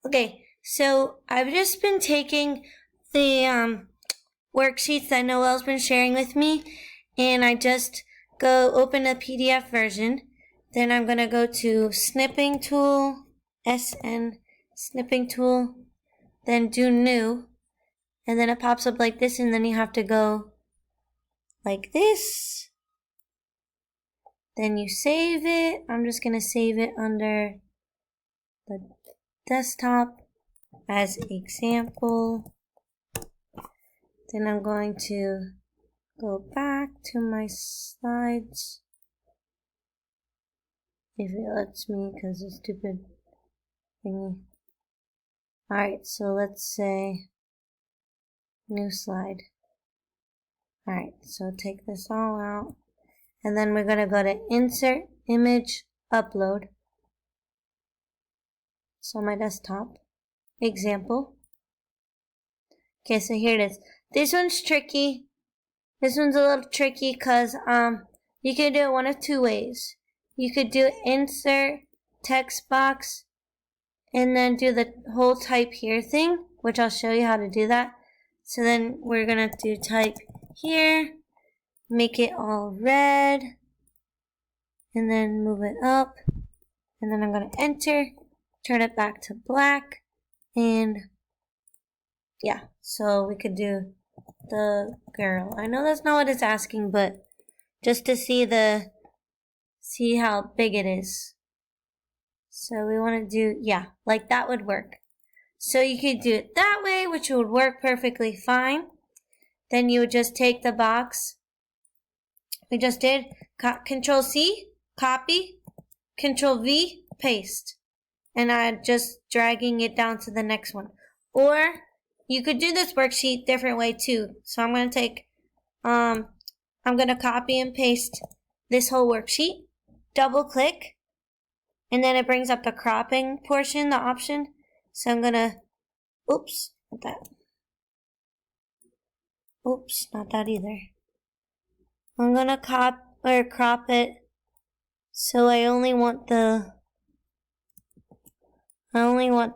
Okay, so I've just been taking the worksheets that Noelle's been sharing with me, and I just go open a PDF version. Then I'm going to go to Snipping Tool, SN Snipping Tool, then do New, and then it pops up like this, and then you have to go like this. Then you save it. I'm just going to save it under the desktop as example. Then I'm going to go back to my slides, if it lets me, because it's stupid thingy. Alright, so let's say new slide. Alright, so take this all out, and then we're going to go to Insert, Image, Upload. So my desktop, example. Okay, so here it is. This one's tricky. This one's a little tricky because you could do it one of two ways. You could do insert text box and then do the whole type here thing, which I'll show you how to do that. So then we're gonna do type here, make it all red, and then move it up, and then I'm gonna enter, turn it back to black, and yeah, so we could do the girl. I know that's not what it's asking, but just to see how big it is. So we want to do, yeah, like that would work. So you could do it that way, which would work perfectly fine. Then you would just take the box we just did, Control C, copy, Control V, paste. And I'm just dragging it down to the next one. Or you could do this worksheet different way too. So I'm going to take, I'm going to copy and paste this whole worksheet, double click, and then it brings up the cropping portion, the option. So I'm going to, oops, not that. Oops, not that either. I'm going to crop it so I only want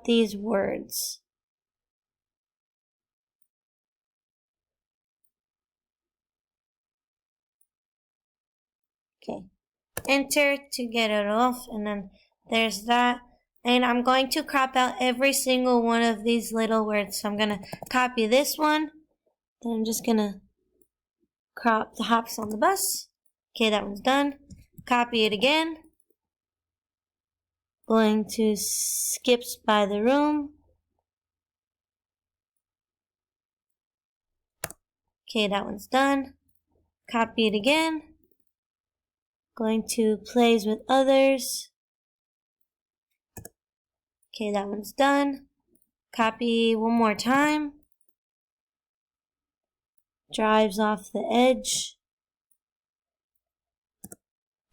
these words. Okay, enter to get it off, and then there's that. And I'm going to crop out every single one of these little words. So I'm going to copy this one. Then I'm just going to crop the hops on the bus. Okay, that one's done. Copy it again. Going to skips by the room. Okay, that one's done. Copy it again. Going to plays with others. Okay, that one's done. Copy one more time. Drives off the edge.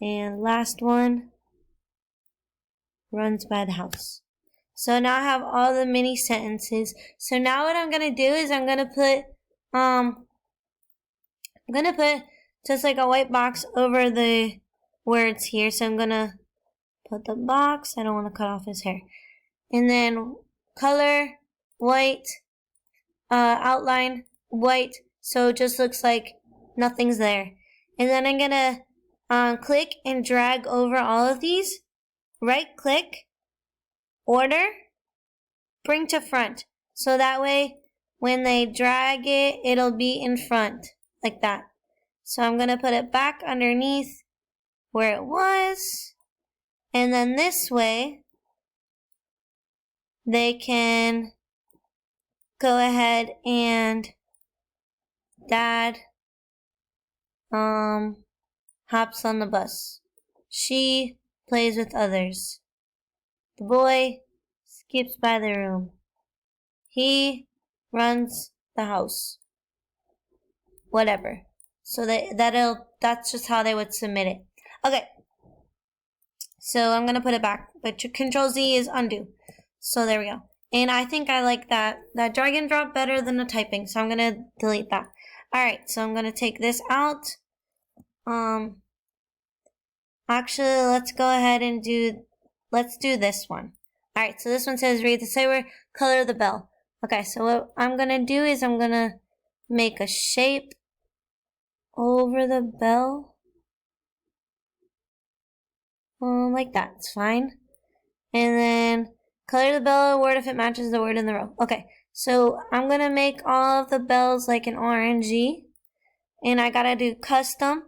And last one. Runs by the house. So now I have all the mini sentences. So now what I'm gonna do is I'm gonna put just like a white box over the words here. So I'm gonna put the box. I don't want to cut off his hair. And then color white, outline white, so it just looks like nothing's there. And then I'm gonna click and drag over all of these. Right click, order, bring to front. So that way when they drag it, it'll be in front, like that. So I'm going to put it back underneath where it was. And then this way, they can go ahead and Dad hops on the bus. She plays with others. The boy skips by the room. He runs the house. Whatever. So that's just how they would submit it. Okay. So I'm gonna put it back, but Control Z is undo. So there we go. And I think I like that drag and drop better than the typing, so I'm gonna delete that. Alright, so I'm gonna take this out. Actually, let's go ahead and let's do this one. Alright, so this one says read the sight word, color the bell. Okay, so what I'm gonna do is I'm gonna make a shape over the bell. Like that, it's fine. And then color the bell a word if it matches the word in the row. Okay, so I'm gonna make all of the bells like an orangey. And I gotta do custom.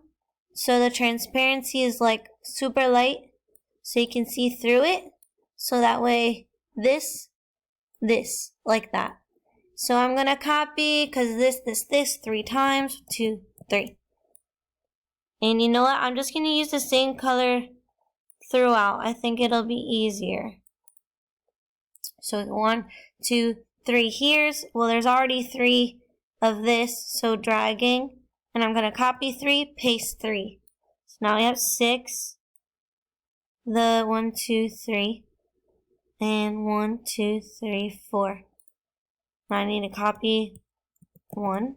So the transparency is like super light. So you can see through it. So that way, this, like that. So I'm gonna copy, cause this 3 times, 2, 3. And you know what? I'm just gonna use the same color throughout. I think it'll be easier. So 1, 2, 3 here's. Well, there's already 3 of this, so dragging. And I'm gonna copy 3, paste 3. So now we have 6. The 1, 2, 3. And 1, 2, 3, 4. Now I need to copy 1.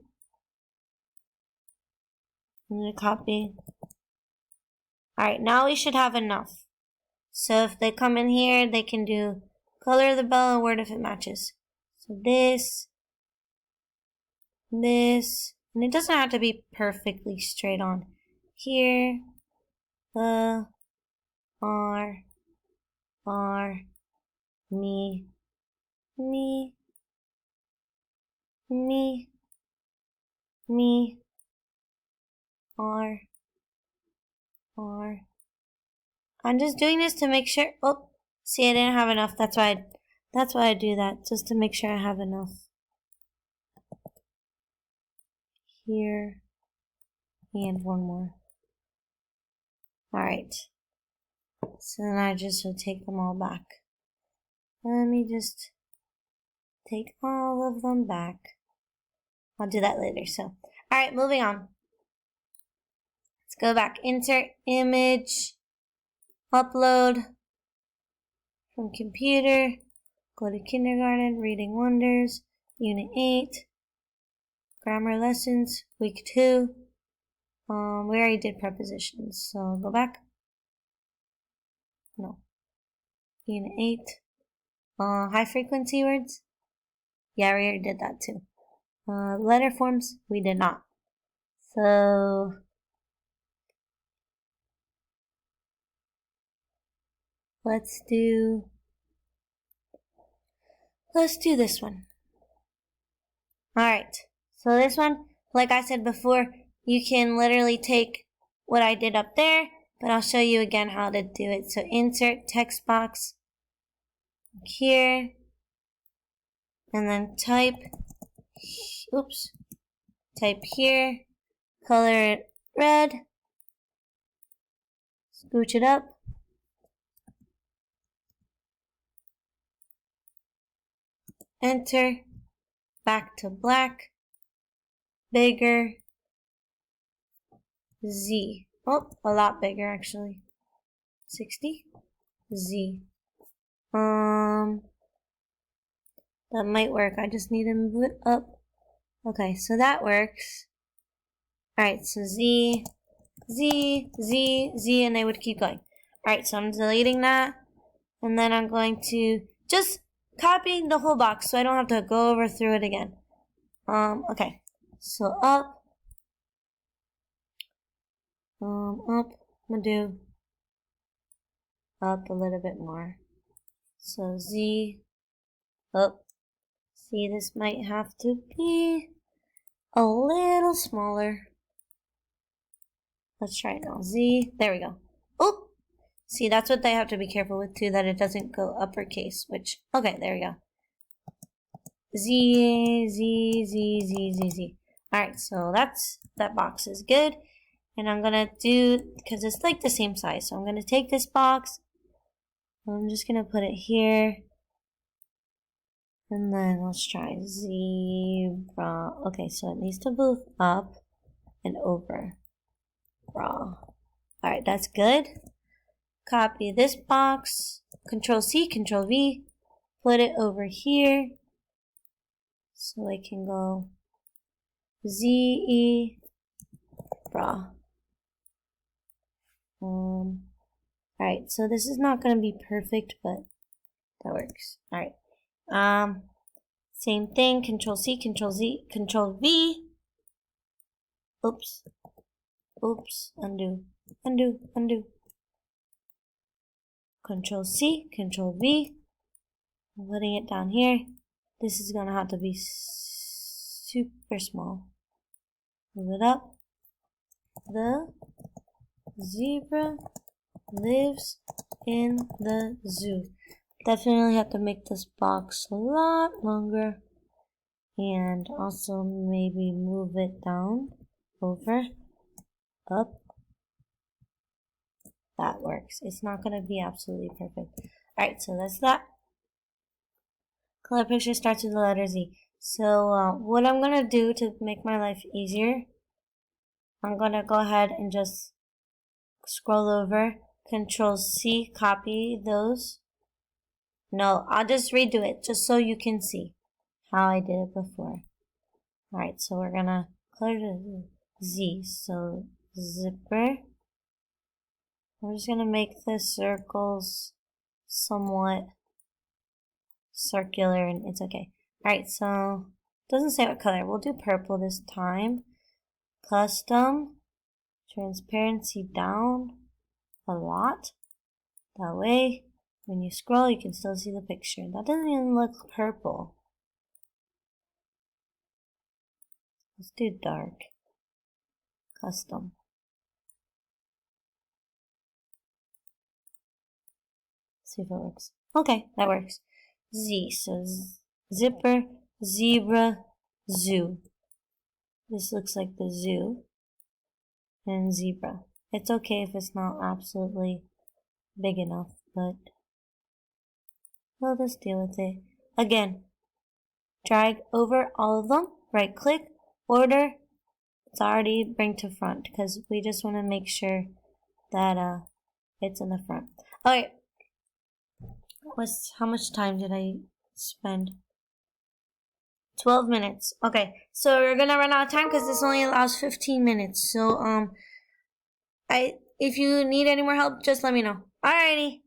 I'm gonna copy. Alright, now we should have enough. So if they come in here, they can do color of the bell and word if it matches. So this, and it doesn't have to be perfectly straight on. Here, the, R, me, R. I'm just doing this to make sure. Oh, see, I didn't have enough. That's why I do that, just to make sure I have enough. Here, and one more. Alright. So then I just will take them all back. Let me just take all of them back. I'll do that later, so. Alright, moving on. Let's go back. Insert image. Upload. From computer. Go to kindergarten. Reading Wonders. Unit 8. Grammar lessons. Week 2. We already did prepositions, so go back. No. Unit 8. High frequency words. Yeah, we already did that too. Letter forms, we did not. So let's do this one. Alright, so this one, like I said before, you can literally take what I did up there, but I'll show you again how to do it. So insert text box here, and then type here, color it red, scooch it up, enter, back to black, bigger, Z. Oh, a lot bigger actually. 60, Z. That might work. I just need to move it up. Okay, so that works. Alright, so Z, and they would keep going. Alright, so I'm deleting that. And then I'm going to just copy the whole box so I don't have to go over through it again. Okay. So up. I'm gonna do up a little bit more. So Z, up. See, this might have to be a little smaller. Let's try it now. Z, there we go. Oh, see, that's what they have to be careful with too, that it doesn't go uppercase, which, okay, there we go. Z. Alright, so that box is good. And I'm gonna do, because it's like the same size, so I'm gonna take this box, I'm just gonna put it here, and then let's try zebra. Okay, so it needs to move up and over. Alright, that's good. Copy this box, Control C, Control V, put it over here, so I can go Z-E, bra. Alright, so this is not going to be perfect, but that works. All right. Same thing. Control C, Control Z, Control V. Oops. Oops. Undo. Undo. Undo. Control C, Control V. I'm putting it down here. This is gonna have to be super small. Move it up. The zebra lives in the zoo. Definitely have to make this box a lot longer. And also maybe move it down, over, up. That works. It's not going to be absolutely perfect. Alright, so that's that. Color picture starts with the letter Z. So what I'm going to do to make my life easier, I'm going to go ahead and just scroll over, Control C, copy those. No, I'll just redo it just so you can see how I did it before. Alright, so we're going to color the Z. So zipper. I'm just going to make the circles somewhat circular and it's okay. Alright, so it doesn't say what color. We'll do purple this time. Custom. Transparency down a lot. That way, when you scroll, you can still see the picture. That doesn't even look purple. Let's do dark. Custom. See if it works. Okay, that works. Z, so zipper, zebra, zoo. This looks like the zoo. And zebra. It's okay if it's not absolutely big enough, but we'll just deal with it. Again, drag over all of them, right click, order. It's already bring to front because we just want to make sure that it's in the front. Okay. How much time did I spend? 12 minutes. Okay, so we're gonna run out of time because this only allows 15 minutes. So if you need any more help, just let me know. Alrighty.